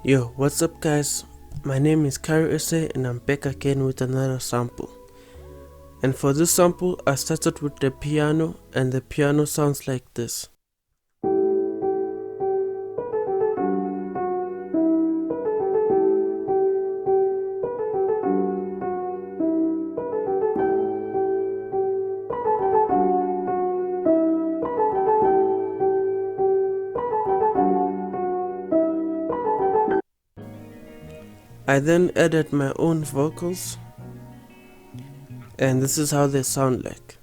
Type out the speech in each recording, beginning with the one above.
Yo, what's up guys? My name is Kari Ese and I'm back again with another sample. And for this sample I started with the piano, and the piano sounds like this. I then added my own vocals, and this is how they sound like.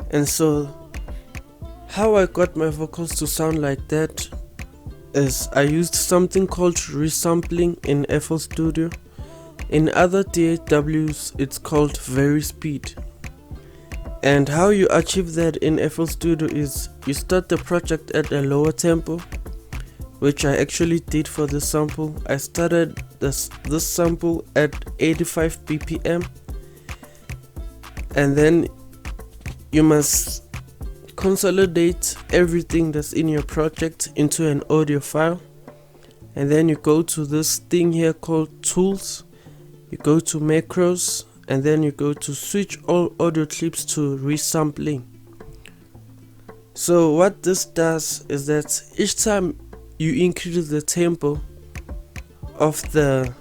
And so how I got my vocals to sound like that is I used something called resampling in FL Studio. In other DAWs it's called VariSpeed. And how you achieve that in FL Studio is you start the project at a lower tempo, which I actually did for this sample. I started this sample at 85 BPM, and then you must consolidate everything that's in your project into an audio file, and then you go to this thing here called Tools, you go to Macros, and then you go to switch all audio clips to resampling. So what this does is that each time you increase the tempo of the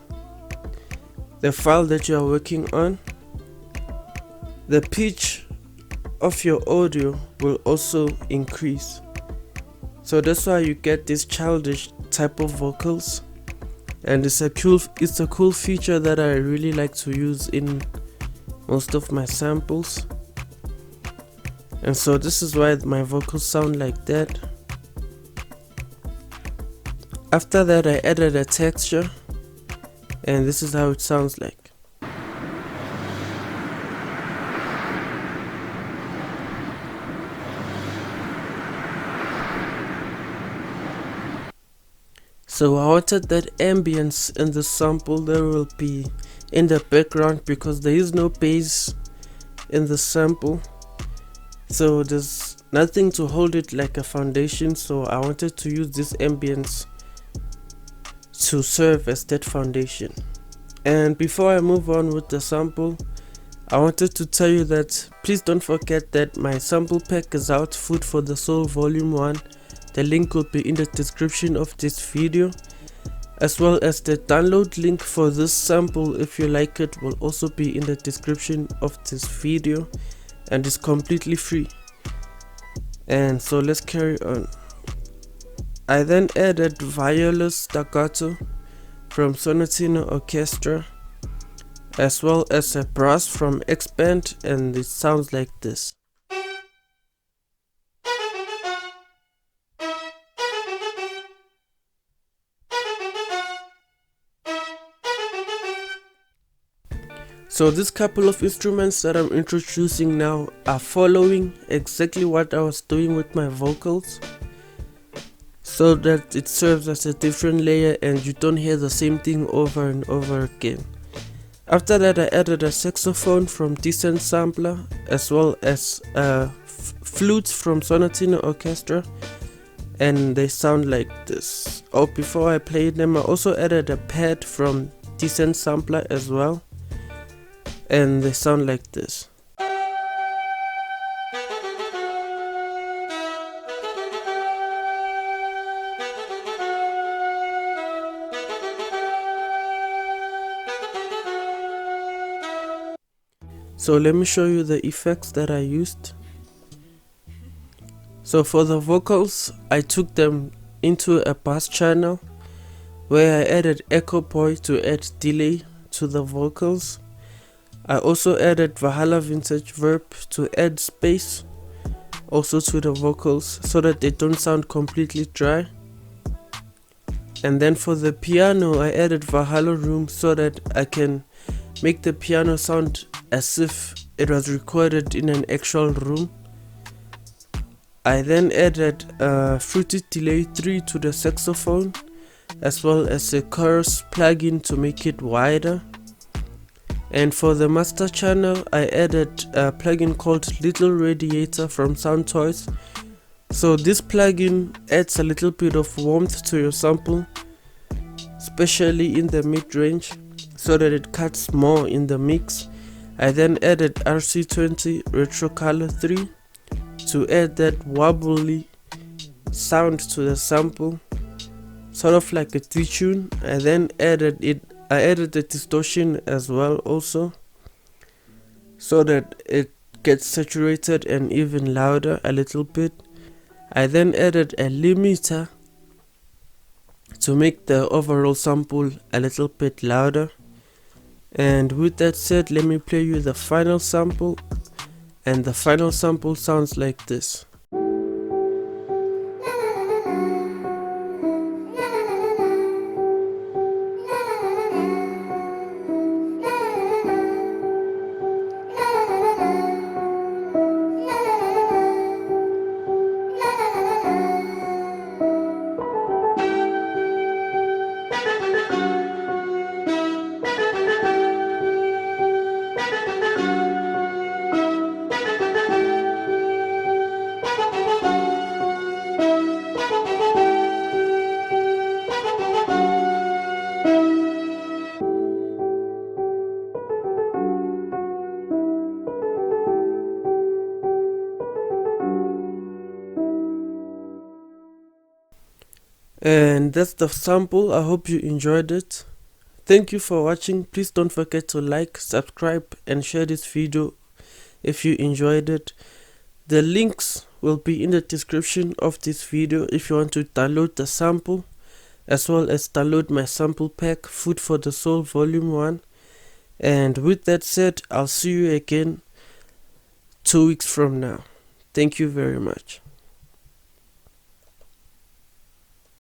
file that you are working on, the pitch of your audio will also increase. So that's why you get this childish type of vocals, and it's a cool feature that I really like to use in most of my samples. And so this is why my vocals sound like that. After that I added a texture, and this is how it sounds like. So I wanted that ambience in the sample that will be in the background, because there is no bass in the sample, so there's nothing to hold it like a foundation. So I wanted to use this ambience to serve as that foundation. And before I move on with the sample, I wanted to tell you that please don't forget that my sample pack is out, Food for the Soul Volume 1. The link will be in the description of this video, as well as the download link for this sample, if you like it, will also be in the description of this video, and it's completely free. And so let's carry on. I then added Violin staccato from Sonatino Orchestra, as well as a brass from Expand, and it sounds like this. So this couple of instruments that I'm introducing now are following exactly what I was doing with my vocals, so that it serves as a different layer and you don't hear the same thing over and over again. After that I added a saxophone from Decent Sampler, as well as flutes from Sonatino Orchestra, and they sound like this. Oh, before I play them I also added a pad from Decent Sampler as well, and they sound like this. So let me show you the effects that I used. So for the vocals, I took them into a bass channel where I added Echo Boy to add delay to the vocals. I also added Valhalla Vintage Verb to add space also to the vocals, so that they don't sound completely dry. And then for the piano I added Valhalla Room, so that I can make the piano sound as if it was recorded in an actual room. I then added Fruity Delay 3 to the saxophone, as well as a chorus plugin to make it wider. And for the master channel, I added a plugin called Little Radiator from Sound Toys. So this plugin adds a little bit of warmth to your sample, especially in the mid-range, so that it cuts more in the mix. I then added RC20 Retro Color 3 to add that wobbly sound to the sample, sort of like a detune. I then added the distortion as well also, so that it gets saturated and even louder a little bit. I then added a limiter to make the overall sample a little bit louder. And with that said, let me play you the final sample, and the final sample sounds like this. And that's the sample. I hope you enjoyed it. Thank you for watching. Please don't forget to like, subscribe and share this video if you enjoyed it. The links will be in the description of this video if you want to download the sample, as well as download my sample pack, Food for the Soul Volume 1. And with that said, I'll see you again 2 weeks from now. Thank you very much.